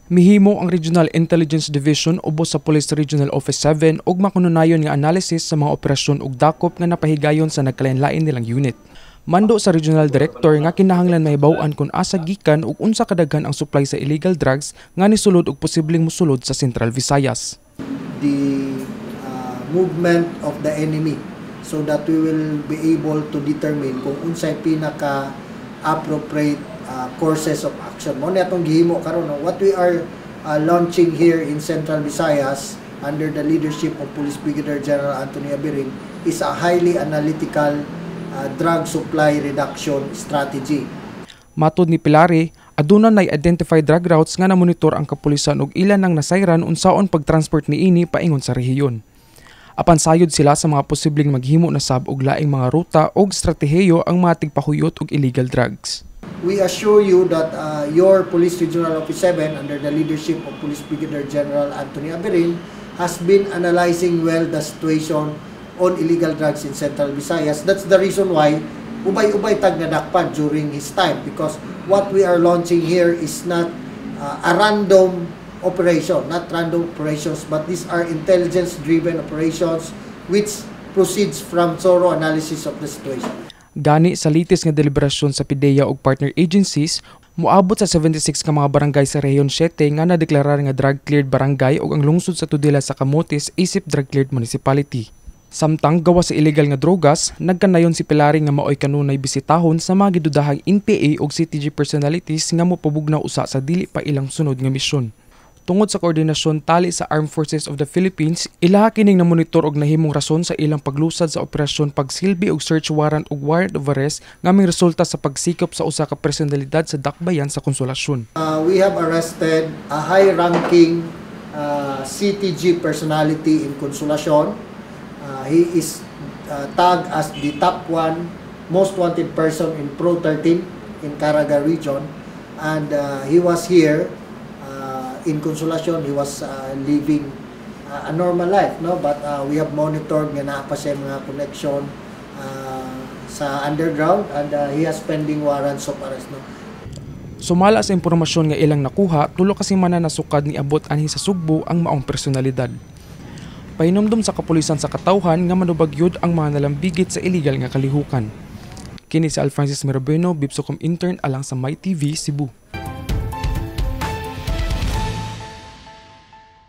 Mihimo ang Regional Intelligence Division ubos sa Police Regional Office 7 og makununayon nga analysis sa mga operasyon ug dakop nga napahigayon sa nagkalain-lain nilang unit. Mando sa Regional Director nga kinahanglan mahibaw-an kung asa gikan ug unsa kadaghan ang supply sa illegal drugs nga nisulod ug posibleng mosulod sa Central Visayas. The movement of the enemy so that we will be able to determine kung unsay pinaka-appropriate courses of action. Mo na itong gihimo karon, what we are launching here in Central Visayas under the leadership of Police Brigadier General Anthony Abirin is a highly analytical drug supply reduction strategy. Matod ni Pilari, aduna nay identified drug routes nga namonitor ang kapulisan ug ilan ang nasayran unsaon pagtransport niini paingon sa rehiyon. Apan sayod sila sa mga posibleng maghimo na sab og laing mga ruta ug stratehiyo ang mga tigpahuyot og illegal drugs. We assure you that your Police Regional Office 7 under the leadership of Police Brigadier General Anthony Abirin has been analyzing well the situation on illegal drugs in Central Visayas. That's the reason why ubay-ubay tag nadakpan during his time, because what we are launching here is not a random operation, not random operations, but these are intelligence-driven operations which proceeds from thorough analysis of the situation. Gani sa litis nga deliberasyon sa PIDEA ug partner agencies, moabot sa 76 ka mga barangay sa Rehiyon 7 nga nadeklarar nga drug-cleared barangay ug ang lungsod sa Tudela sa Camotes isip drug-cleared municipality. Samtang gawa sa illegal nga drogas, nagkanayon si Pilari nga maoy kanunay bisitahon sa mga gidudahang NPA ug CTG personalities nga mopabugnaw usa sa dili pa ilang sunod nga misyon. Tungod sa koordinasyon tali sa Armed Forces of the Philippines, ilaha kining namonitor og nahimong rason sa ilang paglusad sa operasyon pagsilbi og search warrant ug warrant of arrest nga may resulta sa pagsikop sa usa ka personalidad sa dakbayan sa Konsolasyon. We have arrested a high-ranking CTG personality in Konsolasyon. He is tagged as the top one most wanted person in Pro 13 in Caraga region, and he was here in Konsolasyon. He was living a normal life, no, but we have monitored nga naa pa siya mga connection sa underground, and he has pending warrants of arrest, no. Sumala sa impormasyon nga ilang nakuha, tulo kasi man nasukad ni abot anhi sa Sugbo ang maong personalidad. Pahinumdum sa kapulisan sa katawhan nga manubagyod ang mga nalambigit sa illegal nga kalihukan. Kini si Alfrancis Mirabeno, Bipsocom intern alang sa MyTV Cebu.